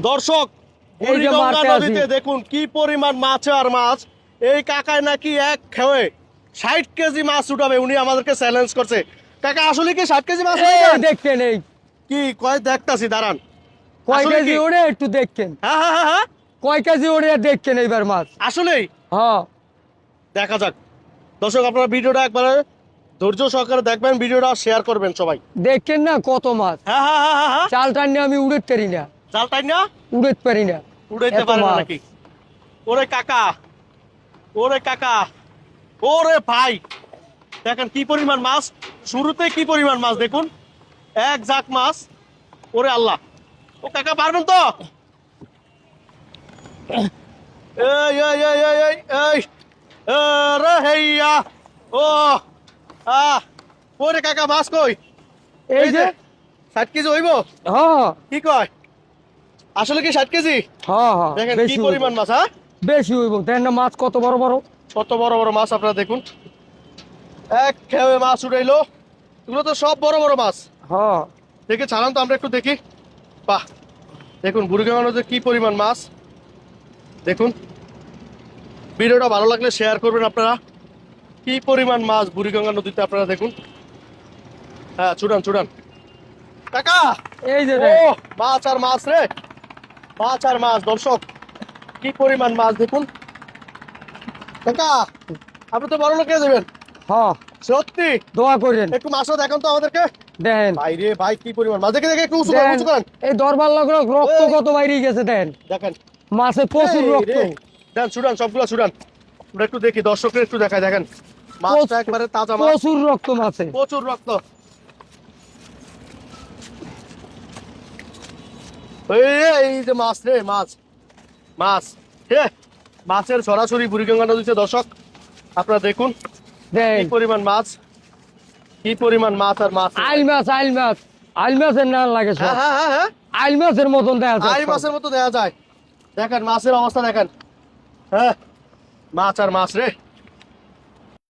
দর্শক এই যে বুড়িগঙ্গা মারতে আসি। নদীতে দেখুন কি পরিমাণ মাছ আর মাছ। এই কাকায় নাকি এক খেয়ে 60 কেজি মাছ উঠাবে, উনি আমাদেরকে চ্যালেঞ্জ করছে। কাকা আসলে কি 60 কেজি মাছ এই উঠাবেন? দেখেন এই কি কয় দেখতাছি, দাঁড়ান। কয় আসলে কেজি কি? ওরে একটু দেখেন, হ্যাঁ হ্যাঁ হ্যাঁ হ্যাঁ, কয় কেজি ওরে দেখেন এইবার মাছ। আসলেই হ্যাঁ দেখা যাক। দর্শক আপনারা ভিডিওটা একবারে ধৈর্য সহকারে দেখবেন, ভিডিওটা শেয়ার করবেন সবাই। দেখেন না কত মাছ। হ্যাঁ হ্যাঁ হ্যাঁ হ্যাঁ হ্যাঁ, চাল টান আমি উড়েতে পারি না, জাল টাইম না উড়েতে পারি না। উড়াইতে এত পারে না মাছ। নাকি? ওরে কাকা, ওরে কাকা, ওরে ভাই, দেখেন কি পরিমাণ মাছ। শুরুতে কি পরিমাণ মাছ দেখুন, এক ঝাঁক মাছ। ওরে আল্লাহ, ও কাকা পারবেন তো? এই এই এই এই এই এই রে হেইয়া, ও আহ, ওরে কাকা মাছ কই? এই যে 60 কেজি হইব? হ্যাঁ কি কয়, আসলে কি 60 কেজি? হ্যাঁ হ্যাঁ দেখেন কি বেশি হইব, পরিমাণ মাছ। হ্যাঁ, বেশি হইব। দেখেন না মাছ কত বড় বড়। কত বড় বড় মাছ আপনারা দেখুন। এক খেয়ে মাছ উঠাইলো, এগুলো তো সব বড় বড় মাছ। হ্যাঁ দেখে ছাড়ান তো আমরা একটু দেখি। বাহ, দেখুন বুড়িগঙ্গা নদীতে কি পরিমাণ মাছ দেখুন। ভিডিওটা ভালো লাগলে শেয়ার করবেন আপনারা। কি পরিমাণ মাছ বুড়িগঙ্গা নদীতে আপনারা দেখুন। হ্যাঁ, চুড়ান চুড়ান কাকা। এই যে ও দেখ। মাছ আর মাছ রে, মাছ আর মাছ। দর্শক কি পরিমাণ মাছ দেখুন। কাকা আপনি তো বড় লোক হয়ে যাবেন হ্যাঁ সত্যি। দোয়া করেন। একটু মাছটা দেখান তো আমাদেরকে। দেখেন ভাই রে ভাই, কি পরিমাণ মাছ। দেখে দেখে একটু উঁচু করেন, দেখেন উঁচু করেন। এই দরবার রক্ত এই। কত বাইরে গেছে। দেখেন দেখেন মাছে প্রচুর এই রক্ত। রে, দেন ছুড়ান, সবগুলা ছুড়ান। আমরা একটু দেখি, দর্শকদের একটু দেখাই। দেখেন মাছটা একবারে তাজা মাছ, প্রচুর রক্ত মাছে। প্রচুর রক্ত। এই যে মাছ রে, মাছ মাছ হে, মাছের সরাসরি বুড়িগঙ্গা নদীতে। দর্শক আপনারা দেখুন কি দেখেন পরিমাণ মাছ, কি পরিমাণ মাছ আর মাছ। আইল মাছ, আইল মাছ, আইল মাছের নাম লাগে সব। হ্যাঁ হ্যাঁ হ্যাঁ হ্যাঁ, আইল মাছের মতন দেখা যায় আই সব। মাছের মতো দেয়া যায়। দেখেন মাছের অবস্থা দেখেন। হ্যাঁ, মাছ আর মাছ রে।